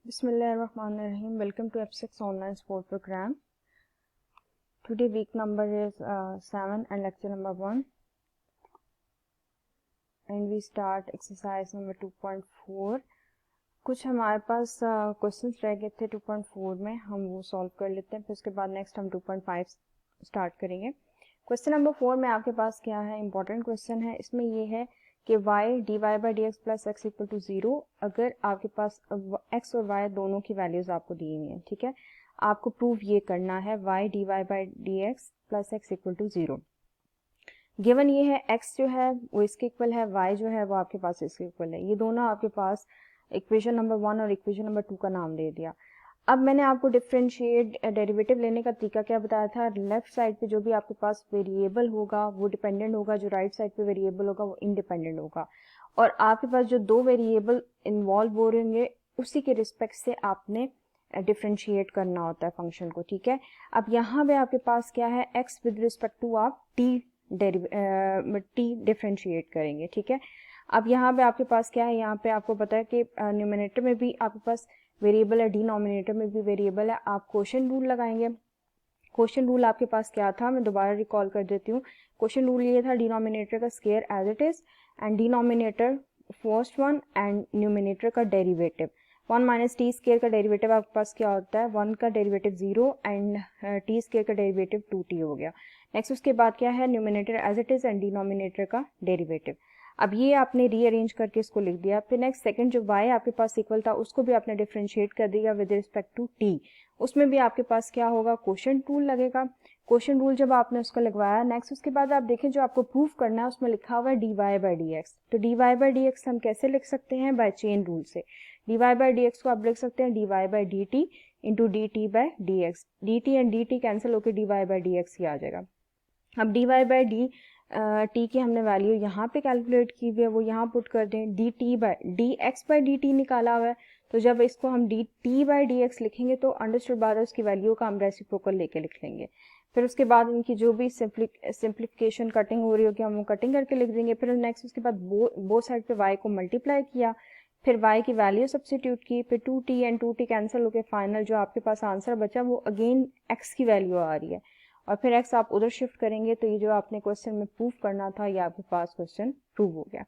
Bismillahirrahmanirrahim. Welcome to F6 online sport program. Today week number is 7 and lecture number 1. And we start exercise number 2.4. कुछ हमारे पास questions रह गए थे 2.4 में, हम वो सॉल्व कर लेते हैं, फिर उसके बाद नेक्स्ट हम 2.5 स्टार्ट करेंगे। क्वेश्चन नंबर 4 में आपके पास क्या है, इंपॉर्टेंट क्वेश्चन है। इसमें ये है कि y dy by dx plus x equal to 0 अगर आपके पास x और y दोनों की वैल्यूज आपको दी हुई हैं, ठीक है। आपको प्रूव ये करना है y dy by dx plus x equal to 0। Given ये है x जो है वो इसके इक्वल है, y जो है वो आपके पास इसके इक्वल है। ये दोनों आपके पास इक्वेशन नंबर 1 और इक्वेशन नंबर 2 का नाम दे दिया। अब मैंने आपको डिफरेंशिएट डेरिवेटिव लेने का तरीका क्या बताया था, लेफ्ट साइड पे जो भी आपके पास वेरिएबल होगा वो डिपेंडेंट होगा, जो राइट साइड पे वेरिएबल होगा वो इंडिपेंडेंट होगा। और आपके पास जो दो वेरिएबल इन्वॉल्व हो रहे होंगे उसी के रिस्पेक्ट से आपने डिफरेंशिएट करना होता है फंक्शन को, ठीक है। अब यहाँ पे आपके पास क्या है, एक्स विद रिस्पेक्ट टू आप टी डिफरेंशिएट करेंगे, ठीक है। अब यहाँ पे आपके पास क्या है, यहाँ पे आपको पता है कि न्यूमरेटर में भी आपके पास वेरिएबल है, डिनोमिनेटर में भी वेरिएबल है। आप क्वोशिएंट रूल लगाएंगे। क्वोशिएंट रूल आपके पास क्या था, मैं दोबारा रिकॉल कर देती हूँ। क्वोशिएंट रूल ये था, डिनोमिनेटर का square as it is and denominator first one and numerator का डेरिवेटिव। 1 माइनस टी स्क्वायर का डेरिवेटिव आपके पास क्या होता है, 1 का डेरिवेटिव 0 एंड टी स्क्वायर का डेरिवेटिव 2t हो गया। नेक्स्ट उसके बाद क्या है, numerator as it is and denominator का डेरिवेटिव। अब ये आपने रीअरेंज करके इसको लिख दिया। फिर नेक्स्ट सेकंड जो y आपके पास इक्वल था उसको भी आपने डिफरेंशिएट कर दिया विद रिस्पेक्ट टू t। उसमें भी आपके पास क्या होगा, क्वोशिएंट रूल लगेगा। क्वोशिएंट रूल जब आपने उसको लगवाया, नेक्स्ट उसके बाद आप देखें जो आपको प्रूफ करना है उसमें लिखा हुआ है dy by dx। तो dy by dx हम कैसे लिख सकते हैं, बाय चेन रूल से। dy by dx को आप लिख सकते हैं dy by dt into dt by dx। dt and dt cancel होकर dy by dx ही आ जाएगा। अब dy by टी की हमने वैल्यू यहाँ पे कैलकुलेट की हुई है, वो यहाँ पुट कर दें। dx by dt निकाला हुआ है, तो जब इसको हम dt by dx लिखेंगे तो अंडरस्टूड बात है उसकी वैल्यू का हम रेसिप्रोकल लेके लिख लेंगे। फिर उसके बाद इनकी जो भी सिंप्लीफिकेशन कटिंग हो रही होगी हम वो कटिंग करके लिख देंगे। फिर नेक्स्ट उसके बाद बो साइड पे y को मल्टीप्लाई किया, फिर y की वैल्यू सब्स्टिट्यूट की, फिर 2t एंड 2t कैंसिल होकर फाइनल जो आपके पास आंसर बचा वो अगेन x की वैल्यू आ रही है और फिर x आप उधर शिफ्ट करेंगे तो ये जो आपने क्वेश्चन में प्रूफ करना था ये आपके पास क्वेश्चन प्रूव हो गया।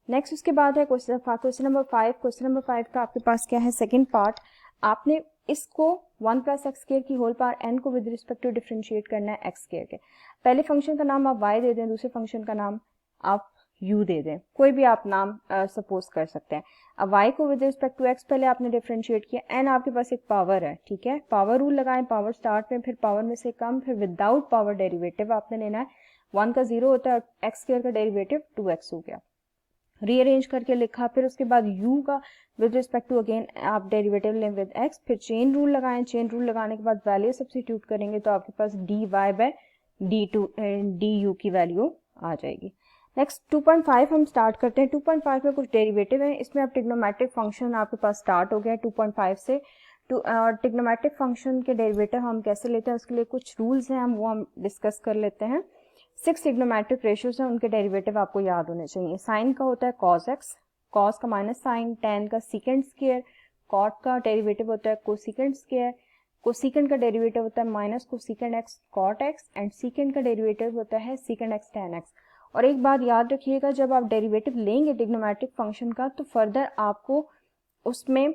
नेक्स्ट उसके बाद है क्वेश्चन नंबर 5। क्वेश्चन नंबर 5 का आपके पास क्या है, सेकंड पार्ट। आपने इसको 1 प्लस एक्स स्क्वायर की होल पावर n को विद रिस्पेक्ट टू डिफरेंशिएट करना है एक्स स्क्वायर के। पहले फंक्शन का नाम आप y दे दें, दूसरे फंक्शन का नाम आप u दे दें, कोई भी आप नाम सपोज कर सकते हैं। अब y को विद रिस्पेक्ट टू x पहले आपने डिफरेंशिएट किया, n आपके पास एक पावर है, ठीक है। पावर रूल लगाएं, पावर स्टार्ट में, फिर पावर में से कम, फिर विदाउट पावर डेरिवेटिव आपने लेना है। 1 का 0 होता है, एक्स स्क्वायर का डेरिवेटिव 2x हो गया, रीअरेंज करके लिखा। फिर उसके बाद u का विद रिस्पेक्ट टू अगेन आप डेरिवेटिव लें विद x, फिर चेन रूल लगाएं। चेन रूल लगाने के बाद वैल्यू सब्स्टिट्यूट करेंगे तो आपके पास dy by du की वैल्यू आ जाएगी। नेक्स्ट 2.5 हम स्टार्ट करते हैं। 2.5 में कुछ डेरिवेटिव है, इसमें अब ट्रिग्नोमेट्रिक फंक्शन आपके पास स्टार्ट हो गया है 2.5 से। ट्रिग्नोमेट्रिक फंक्शन के डेरिवेटिव हम कैसे लेते हैं उसके लिए कुछ रूल्स हैं, हम डिस्कस कर लेते हैं। 6 ट्रिग्नोमेट्रिक रेशियोज हैं, उनके डेरिवेटिव आपको याद होने चाहिए। साइन का होता है cos x, cos का माइनस साइन, tan का सीकेंड स्क्वायर, cot का डेरिवेटिव होता है कोसिकेंड स्क्वायर, कोसिकेंड का डेरिवेटिव होता है minus cosecant x cot x and सीकेंड का डेरिवेटिव होता है सीकेंड x tan x। और एक बात याद रखिएगा, जब आप डेरिवेटिव लेंगे ट्रिग्नोमेट्रिक फंक्शन का तो फर्दर आपको उसमें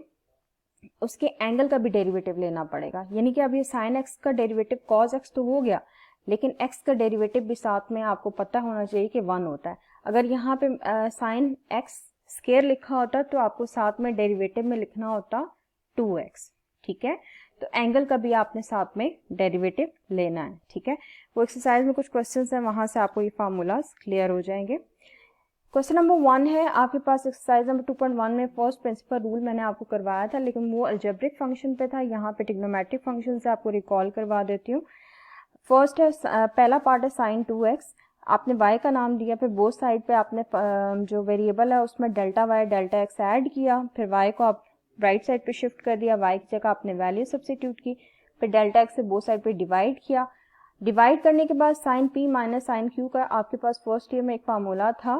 उसके एंगल का भी डेरिवेटिव लेना पड़ेगा। यानी कि अब ये साइन एक्स का डेरिवेटिव कॉस एक्स तो हो गया, लेकिन एक्स का डेरिवेटिव भी साथ में आपको पता होना चाहिए कि 1 होता है। अगर यहाँ पे साइन एक्स स्क्वायर लिखा होता तो आपको साथ में डेरिवेटिव में लिखना होता 2x, ठीक है। तो एंगल का भी आपने साथ में डेरिवेटिव लेना है, ठीक है। वो एक्सरसाइज में कुछ क्वेश्चंस हैं, वहां से आपको ये फार्मूलाज क्लियर हो जाएंगे। क्वेश्चन नंबर 1 है आपके पास एक्सरसाइज नंबर 2.1 में फर्स्ट प्रिंसिपल रूल मैंने आपको करवाया था, लेकिन वो अलजेब्रिक फंक्शन पे था। यहाँ पे ट्रिग्नोमेट्रिक फंक्शन से आपको रिकॉल करवा देती हूँ। फर्स्ट है पहला पार्ट है साइन 2x, आपने y का नाम दिया, फिर बोथ साइड पे आपने जो वेरिएबल है उसमें delta y delta x add किया, फिर y को आप राइट साइड पे शिफ्ट कर दिया, y की जगह आपने वैल्यू सब्स्टिट्यूट की, फिर डेल्टा x से बोथ साइड पे डिवाइड किया। डिवाइड करने के बाद साइन p माइनस साइन q का आपके पास फर्स्ट ईयर में एक फार्मूला था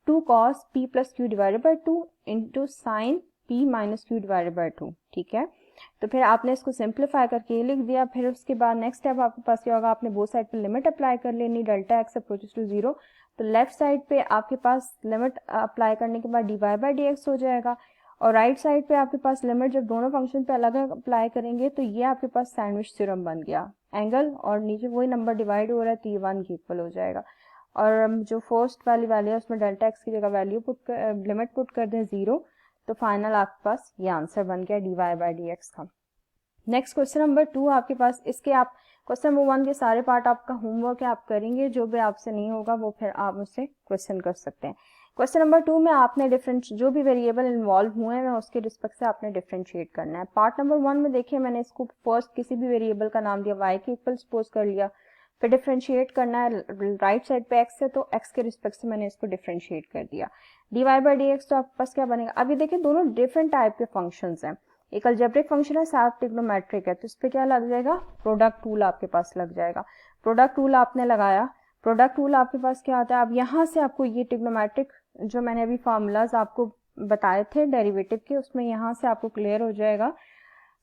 2 cos p plus q divided by 2 into sine p minus Q divided by 2, ठीक है। तो फिर आपने इसको सिंप्लीफाई करके ये लिख दिया। फिर उसके बाद नेक्स्ट स्टेप आपके पास क्या होगा, आपने बोथ साइड पे लिमिट अप्लाई कर लेनी, डेल्टा एक्स अप्रोचेस टू 0। तो लेफ्ट साइड पे आपके पास लिमिट अप्लाई करने के बाद D Y by D X हो जाएगा, और राइट साइड पे आपके पास लिमिट जब दोनों फंक्शन पे अलग अलग अप्लाई करेंगे तो ये आपके पास सैंडविच थ्योरम बन गया। एंगल और नीचे वही नंबर डिवाइड हो रहा है तो ये 1 के इक्वल हो जाएगा। और जो फर्स्ट वाली वैल्यू है उसमें डेल्टा एक्स की जगह वैल्यू लिमिट पुट कर दें 0, तो फाइनल आपके पास ये आंसर बन गया D Y by D X का। नेक्स्ट क्वेश्चन नंबर 2 आपके पास, इसके आप क्वेश्चन नंबर 1 के सारे पार्ट आपका होमवर्क है, आप करेंगे, जो भी आपसे नहीं होगा वो फिर आप मुझसे क्वेश्चन कर सकते हैं। क्वेश्चन नंबर 2 में आपने जो भी वेरिएबल इन्वॉल्व हुए हैं उसके रिस्पेक्ट से आपने डिफरेंशिएट करना है। पार्ट नंबर 1 में देखिए मैंने इसको फर्स्ट किसी भी वेरिएबल का नाम दिया, y के इक्वल सपोज कर लिया, फिर डिफरेंशिएट करना है राइट साइड पे x है तो x के रिस्पेक्ट से मैंने इसको डिफरेंशिएट कर दिया। D Y by D X तो आपके पास क्या बनेगा, अभी देखिए दोनों डिफरेंट टाइप के फंक्शंस हैं, एक अलजेब्रिक फंक्शन है, साथ ट्रिग्नोमेट्रिक है, तो इस पे क्या लग जाएगा, प्रोडक्ट रूल आपके पास लग जाएगा। प्रोडक्ट रूल आपने लगाया, प्रोडक्ट रूल आपके पास क्या आता है, अब यहाँ से आपको ये ट्रिग्नोमेट्रिक जो मैंने अभी फार्मूलाज आपको बताए थे डेरिवेटिव के, उसमें यहाँ से आपको क्लियर हो जाएगा।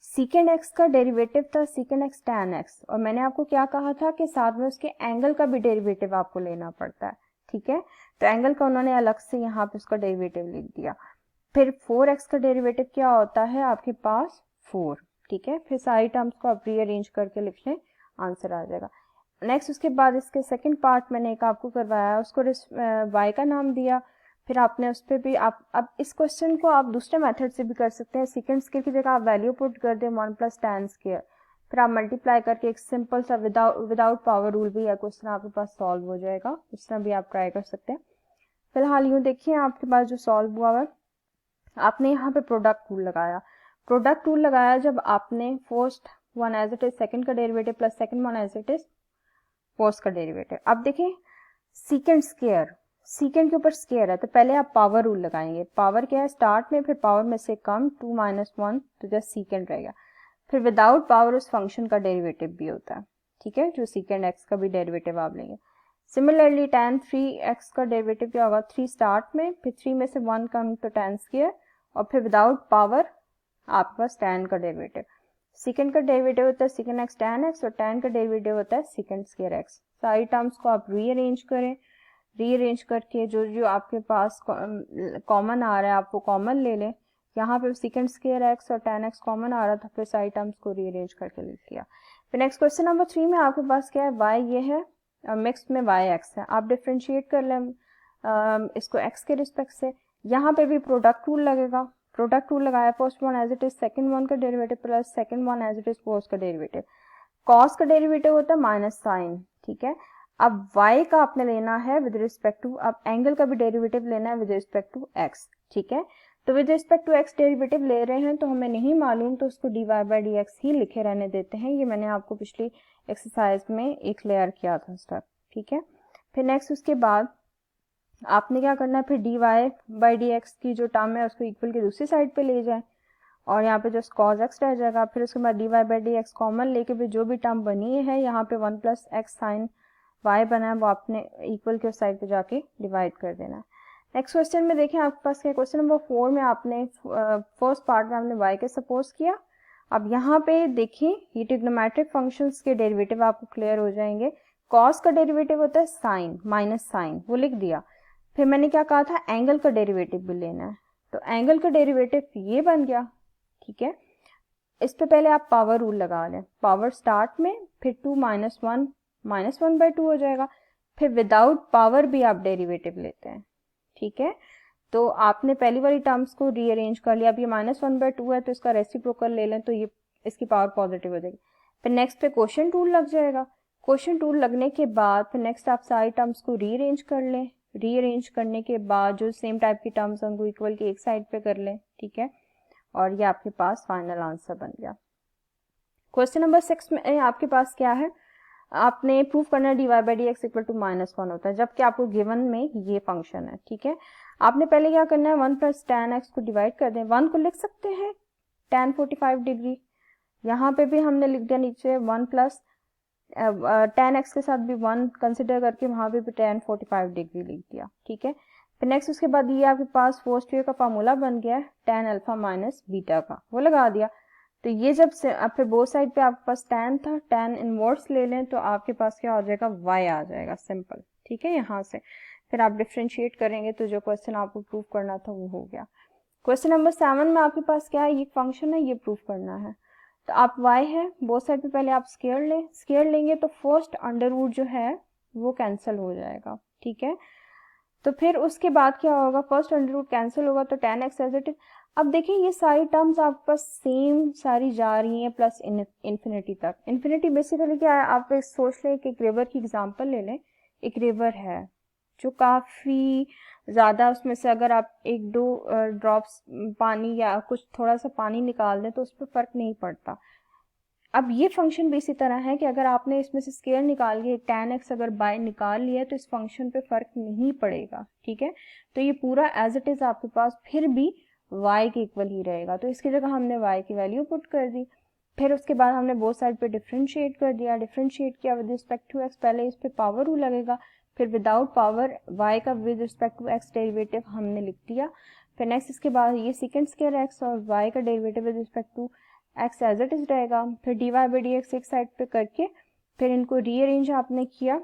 सीकेंड एक्स का डेरिवेटिव था सीकेंड एक्स टैन एक्स, और मैंने आपको क्या कहा था कि साथ में उसके एंगल का भी डेरिवेटिव आपको लेना पड़ता है, ठीक है। तो एंगल का उन्होंने अलग से यहाँ पे उसका डेरिवेटिव लिख दिया। फिर 4x का डेरिवेटिव क्या होता है आपके पास 4, ठीक है। फिर सारी टर्म्स को आप रीअरेंज करके लिख लें, आंसर आ जाएगा। नेक्स्ट उसके बाद इसके सेकंड पार्ट मैंने एक आपको करवाया, उसको y का नाम दिया, फिर आपने उस पर भी आप अब इस क्वेश्चन को आप दूसरे मेथड से भी कर सकते हैं। सेकंड स्केयर की जगह आप वैल्यू पुट कर दें 1 प्लस टैन स्केयर, फिर आप मल्टीप्लाई करके एक सिंपल सा विदाउट पावर रूल भी है क्वेश्चन आपके पास सॉल्व हो जाएगा, उस तरह भी आप ट्राई कर सकते हैं। फिलहाल यूँ देखिए आपके पास जो सॉल्व हुआ है, आपने यहाँ पे प्रोडक्ट रूल लगाया। प्रोडक्ट रूल लगाया जब आपने first one as it is second का derivative plus second one as it is first का डेरिवेटिव। अब देखिए सीकेंड स्केयर, सीकेंड के ऊपर स्केयर है तो पहले आप पावर रूल लगाएंगे। पावर क्या है, स्टार्ट में, फिर पावर में से कम 2 माइनस 1 तो जस्ट सीकेंड रहेगा। फिर विदाउट पावर उस फंक्शन का डेरिवेटिव भी होता है, ठीक है, जो सीकेंड एक्स का भी डेरिवेटिव आप लेंगे। सिमिलरली tan 3x का डेरिवेटिव क्या होगा, 3 स्टार्ट में, फिर 3 में से 1 कम तो tan स्केयर, और फिर विदाउट पावर आपके पास tan का डेरिवेटिव। सेकंड का डेरिवेटिव होता है सेकंड एक्स tan x, और tan का डेरिवेटिव होता है सेकंड स्केयर x। सारी टर्म्स को आप रीअरेंज करें, रीअरेंज करके जो जो आपके पास कॉमन आ रहा है आप वो कॉमन ले लें। यहाँ पे सेकंड स्केयर x और tan x कॉमन आ रहा था, फिर सारी टर्म्स को रीअरेंज करके लिख दिया। फिर नेक्स्ट क्वेश्चन नंबर 3 में आपके पास क्या है, y ये है और मिक्स में y(x) है, आप डिफ्रेंशिएट कर लें इसको x के रिस्पेक्ट से। यहाँ पे भी प्रोडक्ट रूल लगेगा, प्रोडक्ट रूल लगाया, first one as it is second one का derivative plus second one as it is first का डेरिवेटिव। कॉस का डेरिवेटिव होता है माइनस साइन, ठीक है। अब y का आपने लेना है विद रिस्पेक्ट टू, अब एंगल का भी डेरिवेटिव लेना है विद रिस्पेक्ट टू x, ठीक है। तो with respect to x derivative ले रहे हैं तो हमें नहीं मालूम, तो उसको dy बाई डी एक्स ही लिखे रहने देते हैं। ये मैंने आपको पिछली एक्सरसाइज में एक क्लियर किया था स्टेप, ठीक है। फिर नेक्स्ट उसके बाद आपने क्या करना है, फिर dy बाई डी एक्स की जो टर्म है उसको इक्वल की दूसरी साइड पे ले जाए, और यहाँ पे जो cos x रह जाएगा। फिर उसके बाद dy by D x common लेके भी जो भी टर्म बनी है यहाँ पे 1 प्लस एक्स साइन y बना है वो आपने इक्वल के उस साइड पे जाके डिवाइड कर देना है। नेक्स्ट क्वेश्चन में देखें आपके पास क्या, क्वेश्चन नंबर 4 में आपने फर्स्ट पार्ट में आपने y के सपोज किया। अब यहाँ पे देखिए ये ट्रिग्नोमेट्रिक फंक्शंस के डेरिवेटिव आपको क्लियर हो जाएंगे। cos का डेरिवेटिव होता है साइन माइनस साइन, वो लिख दिया। फिर मैंने क्या कहा था, एंगल का डेरिवेटिव भी लेना है, तो एंगल का डेरिवेटिव ये बन गया, ठीक है। इस पे पहले आप पावर रूल लगा लें, पावर स्टार्ट में, फिर 2 माइनस 1 माइनस 1 बाई 2 हो जाएगा। फिर विदाउट पावर भी आप डेरिवेटिव लेते हैं, ठीक है। तो आपने पहली वाली टर्म्स को रीअरेंज कर लिया। अब ये माइनस 1 बाई 2 है तो इसका रेसिप्रोकल ले लें तो ये इसकी पावर पॉजिटिव हो जाएगी। फिर नेक्स्ट पे क्वोशिएंट रूल लग जाएगा। क्वोशिएंट रूल लगने के बाद फिर नेक्स्ट आप सारी टर्म्स को रीअरेंज कर लें। रीअरेंज करने के बाद जो सेम टाइप की टर्म्स हैं उनको इक्वल की एक साइड पे कर लें, ठीक है। और ये आपके पास फाइनल आंसर बन गया। क्वेश्चन नंबर 6 में आपके पास क्या है, आपने प्रूव करना है dy by D X equal to -1 होता है, जबकि आपको गिवन में ये फंक्शन है, ठीक है। आपने पहले क्या करना है, 1 प्लस tan x को डिवाइड कर दें। 1 को लिख सकते हैं tan 45 डिग्री, यहाँ पे भी हमने लिख दिया नीचे 1 प्लस tan x के साथ भी 1 कंसिडर करके वहां पे भी tan 45 डिग्री लिख दिया, ठीक है। फिर नेक्स्ट उसके बाद ये आपके पास फर्स्ट ईयर का फार्मूला बन गया है tan अल्फा माइनस बीटा का, वो लगा दिया। तो ये जब फिर बोथ साइड पे आपके पास tan था, tan इनवर्स ले लें तो आपके पास क्या हो जाएगा, y आ जाएगा सिंपल, ठीक है। यहाँ से फिर आप डिफ्रेंशिएट करेंगे तो जो क्वेश्चन आपको प्रूव करना था वो हो गया। क्वेश्चन नंबर 7 में आपके पास क्या है, ये फंक्शन है, ये प्रूव करना है। तो आप y है, बोथ साइड पे पहले आप स्क्वायर लें, स्क्वायर लेंगे तो फर्स्ट अंडर रूट जो है वो कैंसिल हो जाएगा, ठीक है। तो फिर उसके बाद क्या होगा, फर्स्ट अंडर रूट कैंसिल होगा तो tan x as it is. अब देखिए ये सारी टर्म्स आपके पास सेम सारी जा रही हैं प्लस इन्फिनिटी तक। इन्फिनिटी बेसिकली क्या है, आप एक सोच लें कि एक रिवर की एग्जांपल ले लें। एक रिवर है जो काफ़ी ज़्यादा, उसमें से अगर आप एक दो ड्रॉप्स पानी या कुछ थोड़ा सा पानी निकाल दें तो उस पर फ़र्क नहीं पड़ता। अब ये फंक्शन भी इसी तरह है कि अगर आपने इसमें से स्केयर निकाल के tan x अगर बाय निकाल लिया तो इस फंक्शन पे फ़र्क नहीं पड़ेगा, ठीक है। तो ये पूरा एज इट इज़ आपके पास फिर भी y के इक्वल ही रहेगा, तो इसकी जगह हमने y की वैल्यू पुट कर दी। फिर उसके बाद हमने बोथ साइड पे डिफ्रेंशिएट कर दिया, डिफ्रेंशिएट किया विद रिस्पेक्ट टू x, पहले इस पे पावर रूल लगेगा, फिर विदाउट पावर y का with respect to x derivative हमने लिख दिया। फिर नेक्स्ट इसके बाद ये सेकंड स्केयर x और y का derivative with respect to x as it is रहेगा। फिर dy बाई डी एक्स एक साइड पे करके फिर इनको रीअरेंज आपने किया,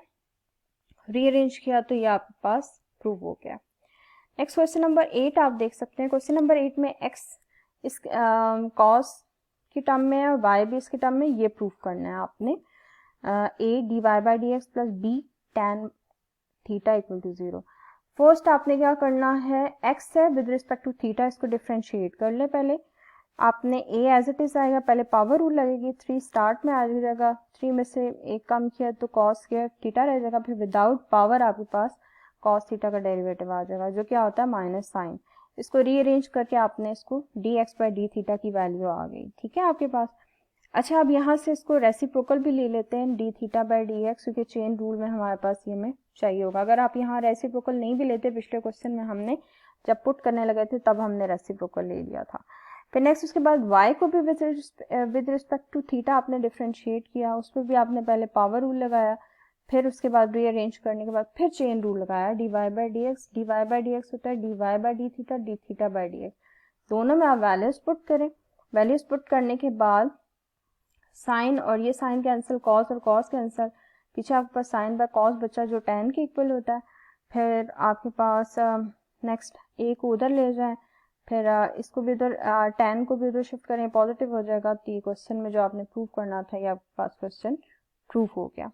रीअरेंज किया तो ये आपके पास प्रूव हो गया। नेक्स्ट क्वेश्चन नंबर 8 आप देख सकते हैं। क्वेश्चन नंबर 8 में x इस cos की टर्म में है और y भी इसकी टर्म में, ये प्रूव करना है आपने। a dy by D x plus b tan theta equal to 0। First आपने क्या करना है, x है विद रिस्पेक्ट टू थीटा, इसको डिफ्रेंशिएट कर ले। पहले आपने a एज इट इज आएगा, पहले पावर रूल लगेगी, 3 स्टार्ट में आ जाएगा, 3 में से एक कम किया तो cos स्क्वायर थीटा रह जाएगा। फिर विदाउट पावर आपके पास cos थीटा का डेरिवेटिव आ जाएगा जो क्या होता है माइनस साइन। इसको रीअरेंज करके आपने इसको dx बाई डी थीटा की वैल्यू आ गई, ठीक है आपके पास। अच्छा अब यहाँ से इसको रेसिप्रोकल भी ले लेते हैं D theta by D x, क्योंकि चेन रूल में हमारे पास ये में चाहिए होगा। अगर आप यहाँ रेसिप्रोकल नहीं भी लेते, पिछले क्वेश्चन में हमने जब पुट करने लगे थे तब हमने रेसिप्रोकल ले लिया था। फिर नेक्स्ट उसके बाद y को भी विद रिस्पेक्ट टू थीटा आपने डिफ्रेंशिएट किया, उस पर भी आपने पहले पावर रूल लगाया, फिर उसके बाद रीअरेंज करने के बाद फिर चेन रूल लगाया, d Y by D x, d Y by D x होता है d Y by d theta, d theta by D x. दोनों में आप वैल्यूज पुट करें, वैल्यूज पुट करने के बाद साइन और ये साइन कैंसिल, कॉस और कॉस कैंसिल, पीछे आपके पास साइन बाय कॉस बचा जो tan के इक्वल होता है। फिर आपके पास नेक्स्ट a को उधर ले जाएं, फिर इसको भी उधर tan को भी उधर शिफ्ट करें, पॉजिटिव हो जाएगा। तो ये क्वेश्चन में जो आपने प्रूव करना था ये आपके पास क्वेश्चन प्रूव हो गया।